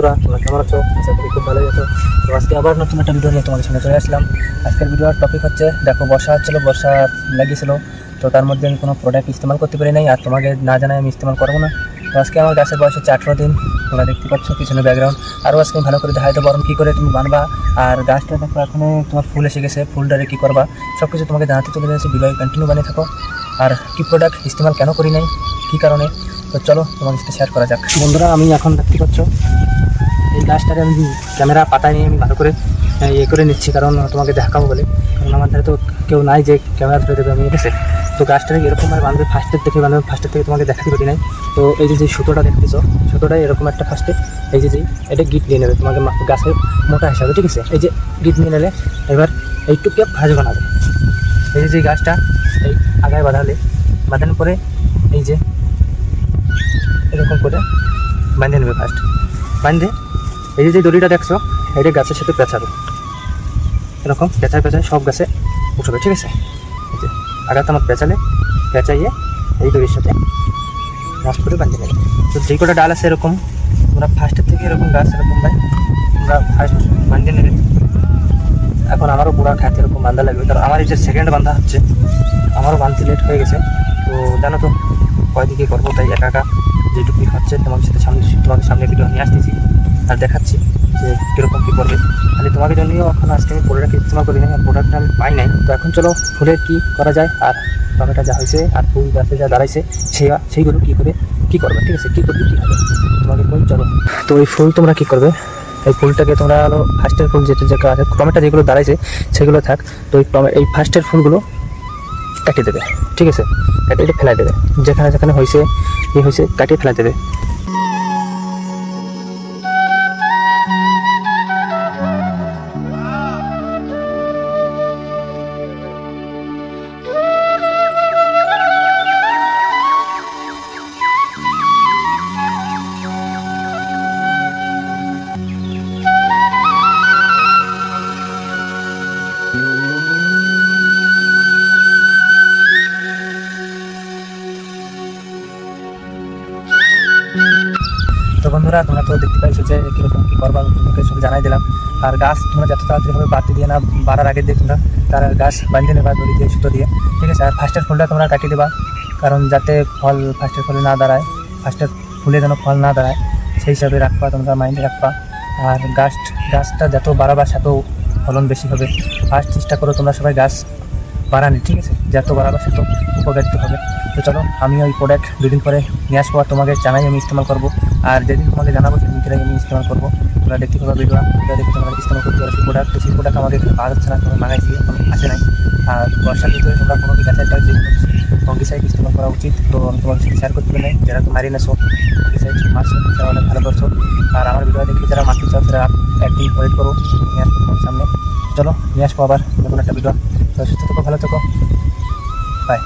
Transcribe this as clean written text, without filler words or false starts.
বন্ধুরা, তোমরা কেমন আছো? আশা করি খুব ভালোই আছো। তো আজকে আবার নতুন একটা ভিডিও নিয়ে তোমাদের সামনে চলে আসলাম। আজকের ভিডিওর টপিক হচ্ছে, দেখো বর্ষা হচ্ছিলো, বর্ষা লাগিয়েছিল, তো তার মধ্যে আমি কোনো প্রোডাক্ট ইস্তেমাল করতে পারি নাই, আর তোমাকে না জানাই আমি ইস্তেমাল করবো না। তো আজকে আমার গাছের বয়স হচ্ছে 18 দিন। তোমরা দেখতে পাচ্ছ পিছনে ব্যাকগ্রাউন্ড। আরও আজকে আমি ভালো করে দেখাইতে পারবো কী করে তুমি বানবা। আর গাছটা দেখো এখনও তোমার ফুল এসে গেছে, ফুলটারে কী করবা সব কিছু তোমাকে জানাতে চলে যাচ্ছে। ভিডিও কন্টিনিউ বানিয়ে থাকো। আর কী প্রোডাক্ট ইস্তেমাল কেন করি নাই, কী কারণে, তো চলো তোমাদের সাথে শেয়ার করা যাক। বন্ধুরা, আমি এখন দেখতে পাচ্ছ এই গাছটাকে আমি ক্যামেরা পাতায় নিয়ে আমি ভালো করে ইয়ে করে নিচ্ছি, কারণ তোমাকে দেখাবো বলে। কারণ আমার ধারে তো কেউ নাই যে ক্যামেরা ধরে দেবে আমি, ঠিক আছে? তো গাছটাকে এরকমভাবে বাঁধবে, ফার্স্টের থেকে বাঁধবে, ফার্স্টের থেকে তোমাকে দেখাতে পারি নাই। তো এই যে সুতোটা দেখতেছো, সুতোটা এরকম একটা ফার্স্টে এই যে এটা গিট নিয়ে নেবে তোমাকে গাছের মোটা হিসাবে, ঠিক আছে? এই যে গিট নিয়ে নিলে এবার এইটুকু ভাঁজ বানাবে। এই যে গাছটা এই আগায় বাঁধানোর পরে এই যে এরকম করে বাঁধে নেবে। ফার্স্ট বাঁধে এই যে দড়িটা দেখছো, এটা গাছের সাথে পেঁচাবে, এরকম পেঁচায় সব গাছে উঠবে, ঠিক আছে? এই যে আগাতে আমার পেঁচাইয়ে এই দড়ির সাথে গাছ করে বাঁধে নেবে। তো যে কটা ডাল আছে এরকম তোমরা ফার্স্টের থেকে এরকম গাছ এরকম ভাই তোমরা ফার্স্ট বাঁধে নেবে। এখন আমারও পুরা খাতে এরকম বাঁধা লাগবে, কারণ আমার এই যে সেকেন্ড বাঁধা হচ্ছে, আমারও বাঁধতে লেট হয়ে গেছে। তো জানো তো কয়দিকে করবো, তাই একা যেটুকুই হচ্ছে তোমাদের সামনে ভিডিও নিয়ে আসতেছি আর দেখাচ্ছি যে কীরকম কী করবে। খালি তোমাকে জন্যও এখন আজকে আমি প্রোডাক্ট ইস্তেমাল করি নাই, আর প্রোডাক্টটা আমি পাই নাই। তো এখন চলো ফুলের কী করা যায়, আর টমেটো যা হয়েছে আর ফুল গাছে যা দাঁড়াইছে সেইগুলো কী করবে, ঠিক আছে? কী করবে, কী হবে তোমাকে বলি, চলো। তো এই ফুল তোমরা কী করবে, এই ফুলটাকে তোমরা হলো ফার্স্টের ফুল যেটা আছে, টমেটো যেগুলো দাঁড়াইছে সেগুলো থাক। তো এই ফার্স্টের ফুলগুলো কাটিয়ে দেবে, ঠিক আছে? কাটিয়ে ফেলাই দেবে, যেখানে হয়েছে কাটিয়ে ফেলাই দেবে। তো বন্ধুরা, তোমরা তো দেখতে পাইছো যে কীরকম কী করবা, তোমাকে সব জানাই দিলাম। আর গাছ তোমরা যত তাড়াতাড়িভাবে বাড়তে দিয়ে না, বাড়ার আগে দিয়ে তোমরা তার গাছ বাঁধতে নেবা দড়ি দিয়ে, সুতো দিয়ে, ঠিক আছে? আর ফার্স্টের ফুলটা তোমরা কাটিয়ে দেবা, কারণ যাতে ফল ফার্স্টের ফুলে না দাঁড়ায়, ফার্স্টের ফুলে যেন ফল না দাঁড়ায় সেই হিসাবে রাখবা, তোমরা মাইন্ডে রাখবা। আর গাছটা যত বাড়াবা তত ফলন বেশি হবে। ফার্স্ট চেষ্টা করো তোমরা সবাই গাছ বাড়ানি, ঠিক আছে? যত বাড়াবা তত উপকারিত হবে। তো চলো, আমি ওই প্রোডাক্ট দুদিন পরে নিয়ে আসবো, আর তোমাকে জানাই আমি ইস্তেমাল করবো। আর যেদিন তোমাকে জানাবো সেদিন আমি ইস্তেমাল করবো। তোমরা দেখতে পাবো ভিডিও দেখে তোমরা ইস্তেমাল করতে পারো সেই প্রোডাক্ট আমাদের পাওয়া যাচ্ছে না, তোমরা মাগাইছি এখন আসে নাই। আর বর্ষার ভিতরে তোমরা কোনো গাছের যে ফঙ্গিসাইড ইস্তেমাল করা উচিত। তো আমি তোমার সাথে শেয়ার করতে পারি, যারা তো মারি নেছো ফঙ্গিসাইড মারছো, তারা অনেক ভালো করছো। আর আমার ভিডিও দেখে যারা মারতে চাও তারা একদিন ওয়েট করো, নিয়ে আসবো তোমার সামনে। চলো নিয়ে আসবো আবার নতুন একটা ভিডিও। তো সুস্থ থেকো, ভালো থেকো, বাই।